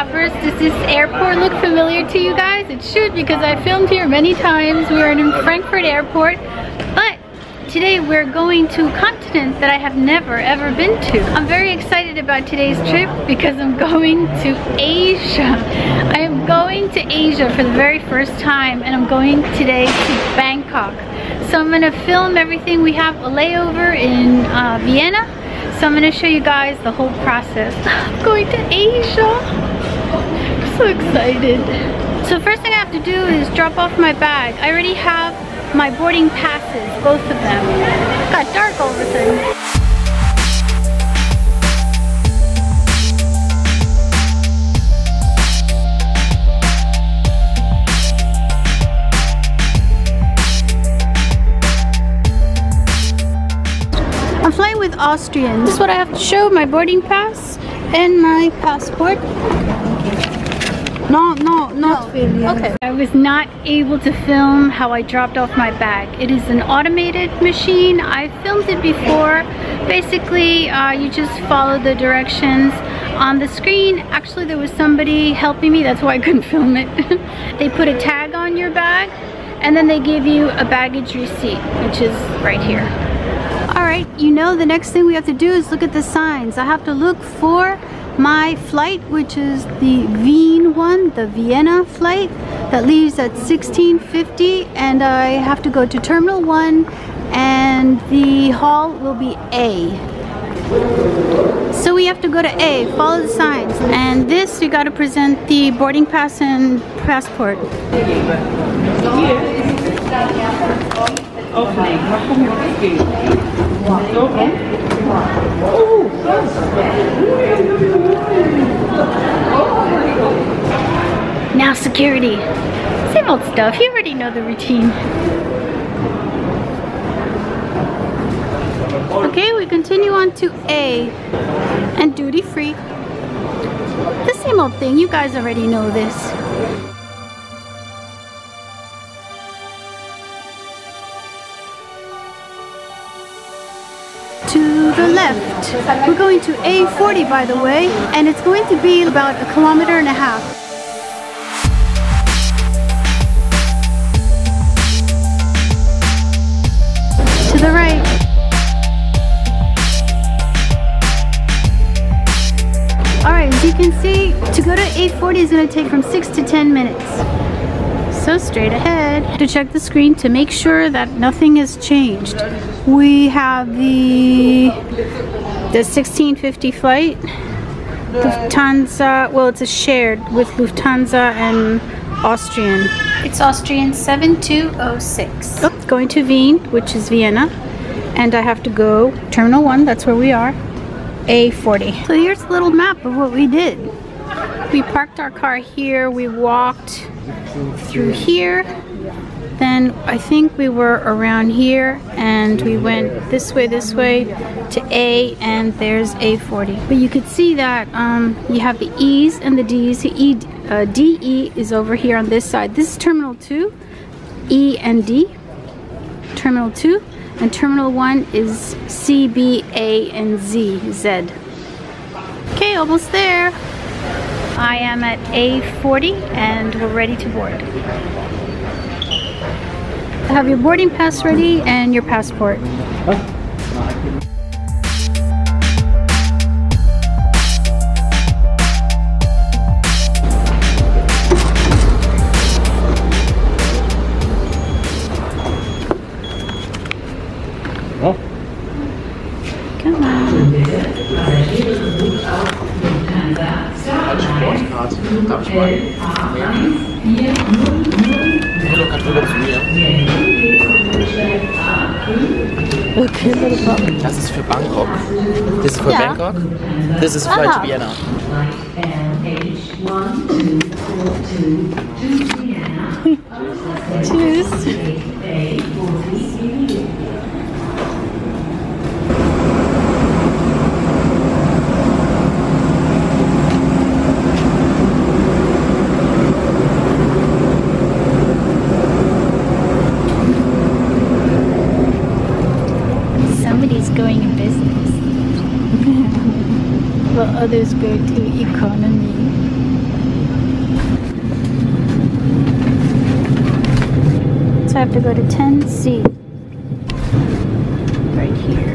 MuchoHoppers, does this airport look familiar to you guys? It should, because I filmed here many times. We're in Frankfurt Airport, but today we're going to a continent that I have never ever been to. I'm very excited about today's trip because I'm going to Asia. I am going to Asia for the very first time, and I'm going today to Bangkok. So I'm gonna film everything. We have a layover in Vienna. So I'm going to show you guys the whole process. I'm going to Asia. I'm so excited. So first thing I have to do is drop off my bag. I already have my boarding passes, both of them. It got dark all of a sudden. I'm flying with Austrian. This is what I have to show, my boarding pass and my passport. No, really. Okay. I was not able to film how I dropped off my bag. It is an automated machine. I filmed it before. Basically, you just follow the directions on the screen. Actually, there was somebody helping me. That's why I couldn't film it. They put a tag on your bag, and then they give you a baggage receipt, which is right here. Alright, you know the next thing we have to do is look at the signs. I have to look for my flight, which is the VIE one, the Vienna flight that leaves at 16:50, and I have to go to Terminal 1, and the hall will be A. So we have to go to A, follow the signs, and this you got to present the boarding pass and passport. Now security. Same old stuff, you already know the routine. Okay, we continue on to A and duty free. The same old thing, you guys already know this. To the left. We're going to A40, by the way, and it's going to be about 1.5 kilometers. To the right. Alright, as you can see, to go to A40 is going to take from 6 to 10 minutes. So straight ahead. To check the screen to make sure that nothing has changed. We have the 1650 flight. Lufthansa, well, it's a shared with Lufthansa and Austrian. It's Austrian 7206. Oh, going to Wien, which is Vienna. And I have to go Terminal 1, that's where we are. A40. So here's a little map of what we did. We parked our car here, we walked through here, then I think we were around here, and we went this way to A, and there's A40. But you could see that you have the E's and the D's. The DE is over here on this side. This is Terminal 2, E and D. Terminal 2, and Terminal 1 is C, B, A, and Z. Okay, almost there. I am at A40 and we're ready to board. Have your boarding pass ready and your passport. Oh. Come on. Okay, das ist für Bangkok. Das ist für Bangkok. Das ist Flight to Vienna. Tschüss. Going in business while others go to economy. So I have to go to 10C. Right here.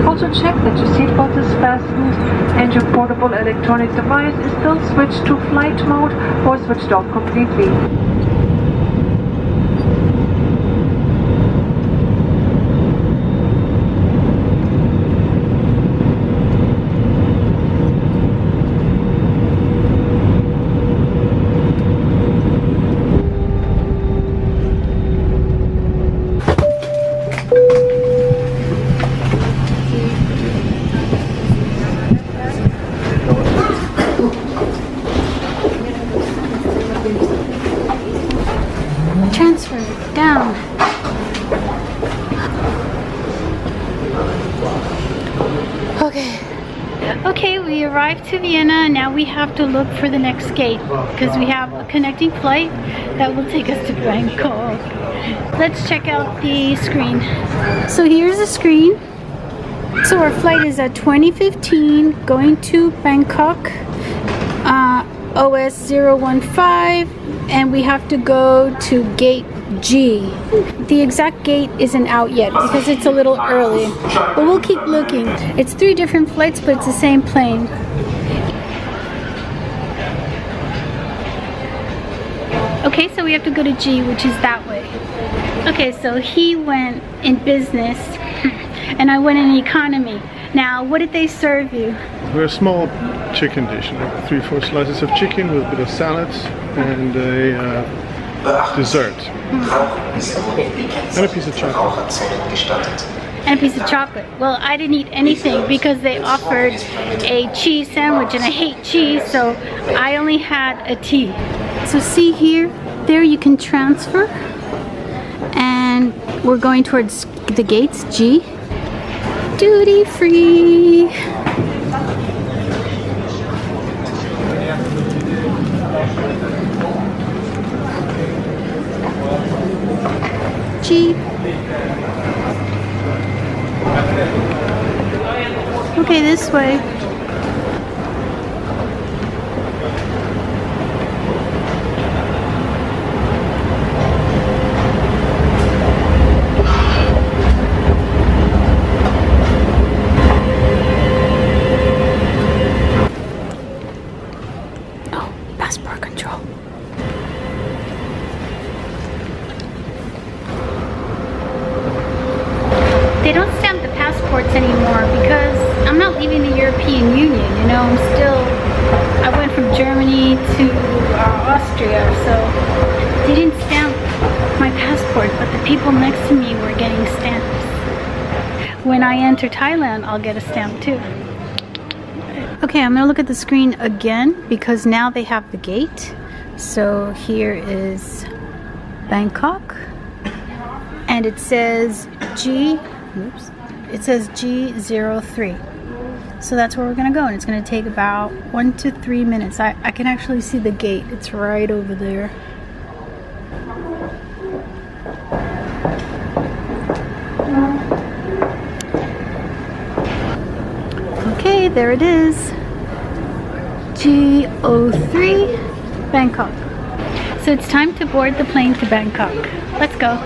Also check that your seatbelt is fastened and your portable electronic device is still switched to flight mode or switched off completely. Transfer down. Okay, we arrived to Vienna. Now we have to look for the next gate because we have a connecting flight that will take us to Bangkok. Let's check out the screen. So here's the screen. So our flight is at 2015 going to Bangkok, OS 015, and we have to go to gate G. The exact gate isn't out yet because it's a little early, but we'll keep looking. It's 3 different flights, but it's the same plane. Okay, so we have to go to G, which is that way. Okay, so he went in business and I went in economy. Now, what did they serve you? We're a small chicken dish, like 3-4 slices of chicken with a bit of salad and a dessert. And a piece of chocolate. And a piece of chocolate. Well, I didn't eat anything because they offered a cheese sandwich and I hate cheese, so I only had a tea. So see here, there you can transfer. And we're going towards the gates, G. Duty free. G. Okay, this way. Oh, passport control. They don't stamp the passports anymore because I'm not leaving the European Union, you know, I went from Germany to Austria, so they didn't stamp my passport, but the people next to me were getting stamps. When I enter Thailand, I'll get a stamp too. Okay, I'm gonna look at the screen again because now they have the gate. So here is Bangkok, and it says G. Oops. It says G03. So that's where we're gonna go, and it's gonna take about 1 to 3 minutes. I can actually see the gate. It's right over there. Okay, there it is. G03, Bangkok. So it's time to board the plane to Bangkok. Let's go.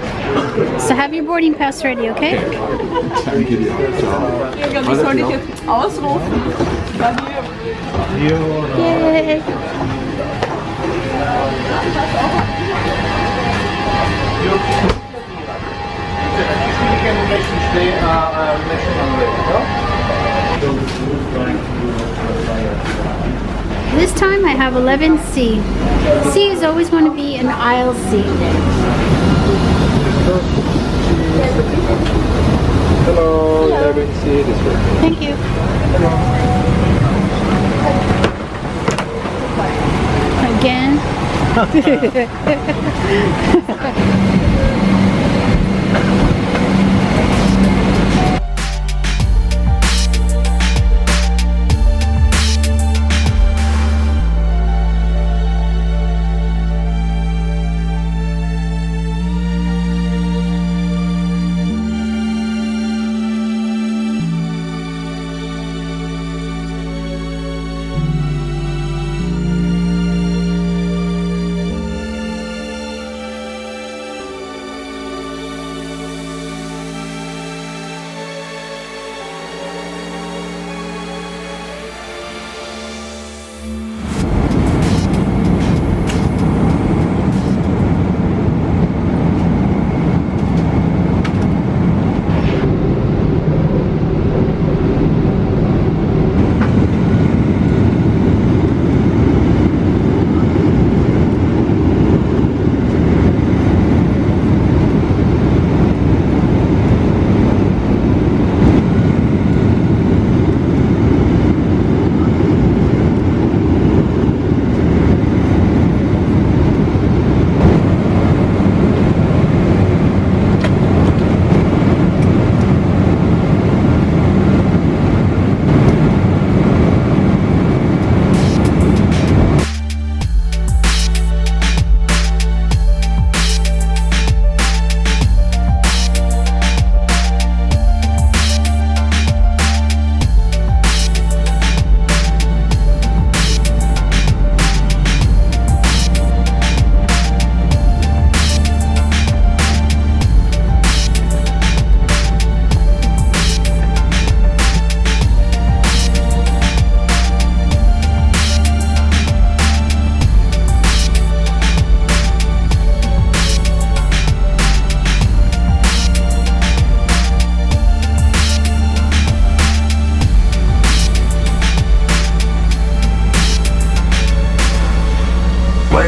So have your boarding pass ready, okay? Yay! This time I have 11C. C is always want to be an aisle seat. Hello, 11C this way. Thank you. Again.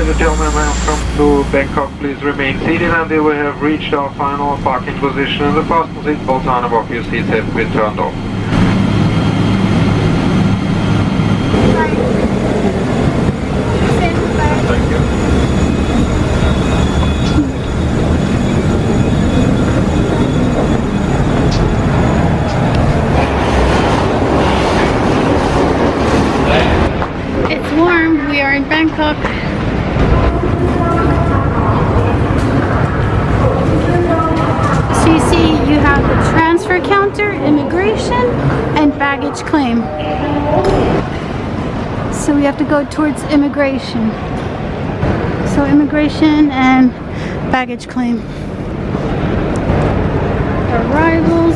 Ladies and gentlemen, welcome to Bangkok. Please remain seated until we have reached our final parking position and the fasten seat belts on above your seats have been turned off. Thank you. It's warm. We are in Bangkok. So you see, you have the transfer counter, immigration, and baggage claim. So we have to go towards immigration. So immigration and baggage claim. Arrivals.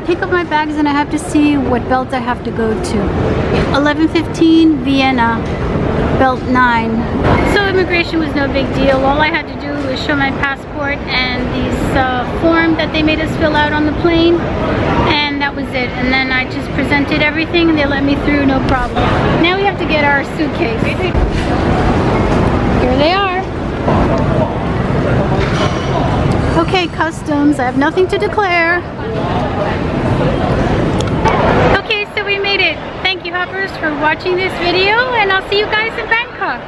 Pick up my bags and I have to see what belt I have to go to. 11:15 Vienna, belt 9. So immigration was no big deal. All I had to do was show my passport and this form that they made us fill out on the plane, and that was it. And then I just presented everything and they let me through, no problem. Now we have to get our suitcase. Here they are. Okay, customs, I have nothing to declare. Okay, so we made it. Thank you, hoppers, for watching this video, and I'll see you guys in Bangkok.